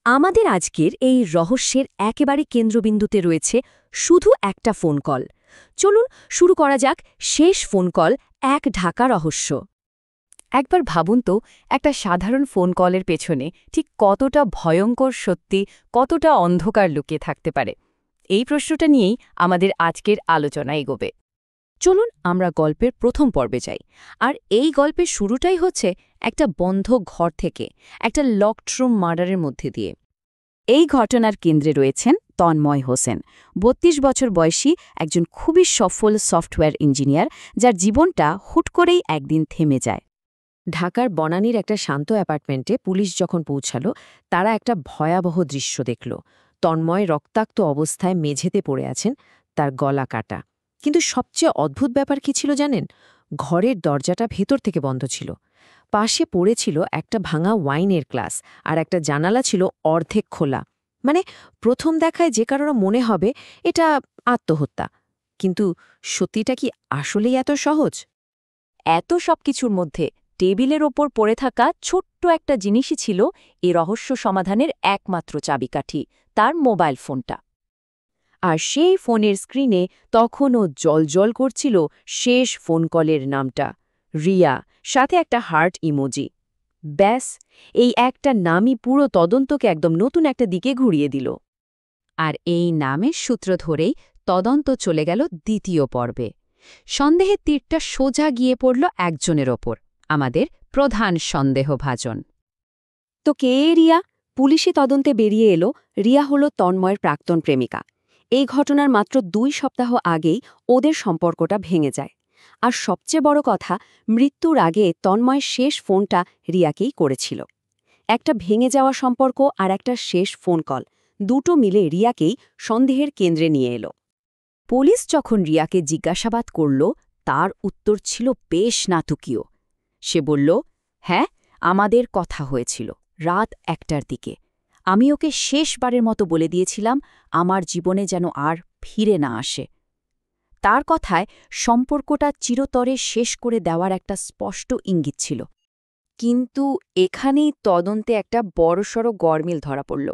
আমাদের আজকের এই রহস্যের একেবারে কেন্দ্রবিন্দুতে রয়েছে শুধু একটা ফোন কল। চলুন শুরু করা যাক শেষ ফোন কল, এক ঢাকা রহস্য। একবার ভাবুন তো, একটা সাধারণ ফোন কলের পেছনে ঠিক কতটা ভয়ঙ্কর সত্যি, কতটা অন্ধকার লুকিয়ে থাকতে পারে। এই প্রশ্নটা নিয়েই আমাদের আজকের আলোচনা এগোবে। চলুন আমরা গল্পের প্রথম পর্বে যাই। আর এই গল্পের শুরুটাই হচ্ছে একটা বন্ধ ঘর থেকে, একটা লকড রুম মার্ডারের মধ্যে দিয়ে। এই ঘটনার কেন্দ্রে রয়েছেন তন্ময় হোসেন, ৩২ বছর বয়সী একজন খুবই সফল সফটওয়্যার ইঞ্জিনিয়ার, যার জীবনটা হুট করেই একদিন থেমে যায়। ঢাকার বনানীর একটা শান্ত অ্যাপার্টমেন্টে পুলিশ যখন পৌঁছালো, তারা একটা ভয়াবহ দৃশ্য দেখল। তন্ময় রক্তাক্ত অবস্থায় মেঝেতে পড়ে আছেন, তার গলা কাটা। কিন্তু সবচেয়ে অদ্ভুত ব্যাপার কি ছিল জানেন? ঘরের দরজাটা ভেতর থেকে বন্ধ ছিল। পাশে পড়েছিল একটা ভাঙা ওয়াইনের গ্লাস, আর একটা জানালা ছিল অর্ধেক খোলা। মানে প্রথম দেখায় যে কারোর মনে হবে এটা আত্মহত্যা, কিন্তু সত্যিটা কি আসলেই এত সহজ? এত সবকিছুর মধ্যে টেবিলের ওপর পড়ে থাকা ছোট্ট একটা জিনিসই ছিল এই রহস্য সমাধানের একমাত্র চাবিকাঠি, তার মোবাইল ফোনটা। আর সেই ফোনের স্ক্রিনে তখনও জ্বলজ্বল করছিল শেষ ফোন কলের নামটা, রিয়া, সাথে একটা হার্ট ইমোজি। ব্যাস, এই একটা নামই পুরো তদন্তকে একদম নতুন একটা দিকে ঘুরিয়ে দিল। আর এই নামের সূত্র ধরেই তদন্ত চলে গেল দ্বিতীয় পর্বে। সন্দেহের তীরটা সোজা গিয়ে পড়ল একজনের ওপর, আমাদের প্রধান সন্দেহভাজন। তো কে রিয়া? পুলিশি তদন্তে বেরিয়ে এলো রিয়া হল তন্ময়ের প্রাক্তন প্রেমিকা। এই ঘটনার মাত্র ২ সপ্তাহ আগেই ওদের সম্পর্কটা ভেঙে যায়। আর সবচেয়ে বড় কথা, মৃত্যুর আগে তন্ময়ের শেষ ফোনটা রিয়াকেই করেছিল। একটা ভেঙে যাওয়া সম্পর্ক আর একটা শেষ ফোন কল, দুটো মিলে রিয়াকেই সন্দেহের কেন্দ্রে নিয়ে এলো। পুলিশ যখন রিয়াকে জিজ্ঞাসাবাদ করল, তার উত্তর ছিল বেশ নাটকীয়। সে বলল, হ্যাঁ, আমাদের কথা হয়েছিল রাত ১টার দিকে। আমি ওকে শেষবারের মতো বলে দিয়েছিলাম আমার জীবনে যেন আর ফিরে না আসে। তার কথায় সম্পর্কটা চিরতরে শেষ করে দেওয়ার একটা স্পষ্ট ইঙ্গিত ছিল। কিন্তু এখানেই তদন্তে একটা বড়সড় গরমিল ধরা পড়ল।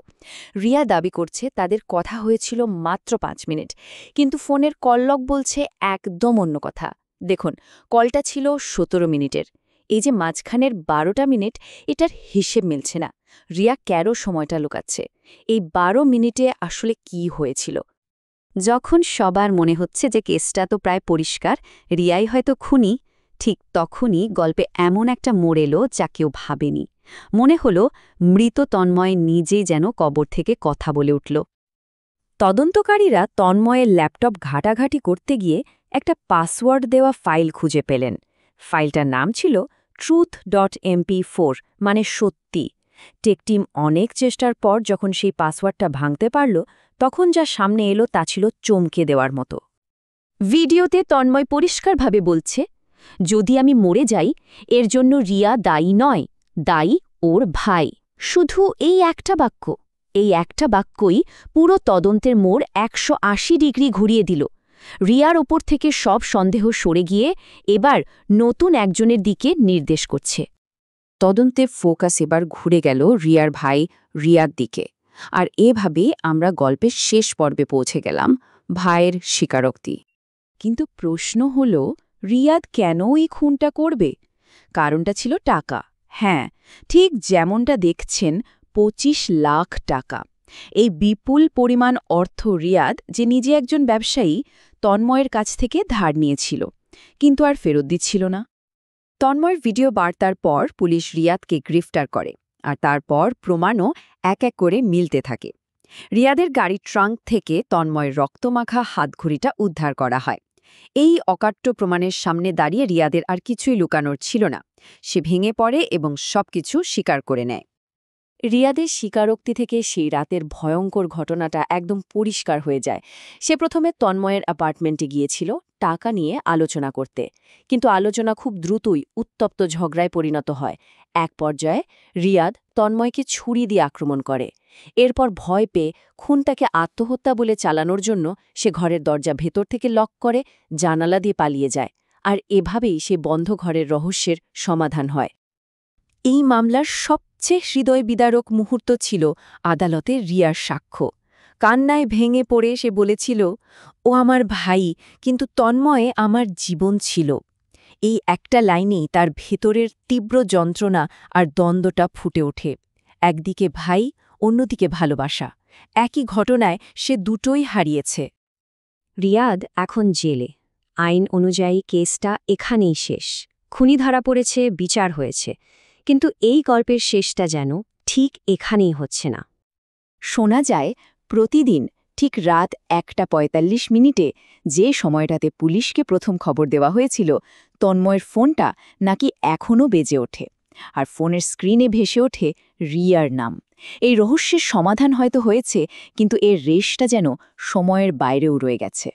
রিয়া দাবি করছে তাদের কথা হয়েছিল মাত্র ৫ মিনিট, কিন্তু ফোনের কললগ বলছে একদম অন্য কথা। দেখুন, কলটা ছিল ১৭ মিনিটের। এই যে মাঝখানের ১২টা মিনিট, এটার হিসেব মিলছে না। রিয়া কেন সময়টা লুকাচ্ছে? এই ১২ মিনিটে আসলে কি হয়েছিল? যখন সবার মনে হচ্ছে যে কেসটা তো প্রায় পরিষ্কার, রিয়াই হয়তো খুনি, ঠিক তখনই গল্পে এমন একটা মোড় এলো যা কেউ ভাবেনি। মনে হলো মৃত তন্ময় নিজেই যেন কবর থেকে কথা বলে উঠল। তদন্তকারীরা তন্ময়ের ল্যাপটপ ঘাটাঘাটি করতে গিয়ে একটা পাসওয়ার্ড দেওয়া ফাইল খুঁজে পেলেন। ফাইলটার নাম ছিল truth.mp4, মানে সত্যি। টেক টিম অনেক চেষ্টার পর যখন সেই পাসওয়ার্ডটা ভাঙতে পারল, তখন যা সামনে এলো তা ছিল চমকে দেওয়ার মতো। ভিডিওতে তন্ময় পরিষ্কারভাবে বলছে, যদি আমি মরে যাই, এর জন্য রিয়া দায়ী নয়, দায়ী ওর ভাই। শুধু এই একটা বাক্য, এই একটা বাক্যই পুরো তদন্তের মোড় ১৮০ ডিগ্রি ঘুরিয়ে দিল। রিয়ার ওপর থেকে সব সন্দেহ সরে গিয়ে এবার নতুন একজনের দিকে নির্দেশ করছে। তদন্তে ফোকাস এবার ঘুরে গেল রিয়ার ভাই রিয়ার দিকে। আর এভাবেই আমরা গল্পের শেষ পর্বে পৌঁছে গেলাম, ভাইয়ের স্বীকারোক্তি। কিন্তু প্রশ্ন হল, রিয়াদ কেন এই খুনটা করবে? কারণটা ছিল টাকা। হ্যাঁ, ঠিক যেমনটা দেখছেন, ২৫ লাখ টাকা। এই বিপুল পরিমাণ অর্থ রিয়াদ, যে নিজে একজন ব্যবসায়ী, তন্ময়ের কাছ থেকে ধার নিয়েছিল, কিন্তু আর ফেরত দিচ্ছিল না। তন্ময়ের ভিডিও বার্তার পর পুলিশ রিয়াদকে গ্রেফতার করে, আর তারপর প্রমাণও এক এক করে মিলতে থাকে। রিয়াদের গাড়ির ট্রাঙ্ক থেকে তন্ময়ের রক্তমাখা হাতঘড়িটা উদ্ধার করা হয়। এই অকাট্য প্রমাণের সামনে দাঁড়িয়ে রিয়াদের আর কিছুই লুকানোর ছিল না। সে ভেঙে পড়ে এবং সবকিছু স্বীকার করে নেয়। রিয়াদের স্বীকারোক্তি থেকে সেই রাতের ভয়ঙ্কর ঘটনাটা একদম পরিষ্কার হয়ে যায়। সে প্রথমে তন্ময়ের অ্যাপার্টমেন্টে গিয়েছিল টাকা নিয়ে আলোচনা করতে, কিন্তু আলোচনা খুব দ্রুতই উত্তপ্ত ঝগড়ায় পরিণত হয়। এক পর্যায়ে রিয়াদ তন্ময়কে ছুরি দিয়ে আক্রমণ করে। এরপর ভয় পেয়ে খুনটাকে আত্মহত্যা বলে চালানোর জন্য সে ঘরের দরজা ভেতর থেকে লক করে জানালা দিয়ে পালিয়ে যায়। আর এভাবেই সে বন্ধ ঘরের রহস্যের সমাধান হয়। এই মামলার সবচেয়ে হৃদয় বিদারক মুহূর্ত ছিল আদালতে রিয়ার সাক্ষ্য। কান্নায় ভেঙে পড়ে সে বলেছিল, ও আমার ভাই, কিন্তু তন্ময়ে আমার জীবন ছিল। এই একটা লাইনেই তার ভেতরের তীব্র যন্ত্রণা আর দ্বন্দ্বটা ফুটে ওঠে। একদিকে ভাই, অন্যদিকে ভালোবাসা। একই ঘটনায় সে দুটোই হারিয়েছে। রিয়াদ এখন জেলে। আইন অনুযায়ী কেসটা এখানেই শেষ। খুনি ধরা পড়েছে, বিচার হয়েছে। কিন্তু এই গল্পের শেষটা যেন ঠিক এখানেই হচ্ছে না। শোনা যায়, প্রতিদিন ঠিক রাত 1:45 যে সময়টাতে পুলিশকে প্রথম খবর দেওয়া হয়েছিল, তন্ময়ের ফোনটা নাকি এখনও বেজে ওঠে। আর ফোনের স্ক্রিনে ভেসে ওঠে রিয়ার নাম। এই রহস্যের সমাধান হয়তো হয়েছে, কিন্তু এর রেশটা যেন সময়ের বাইরেও রয়ে গেছে।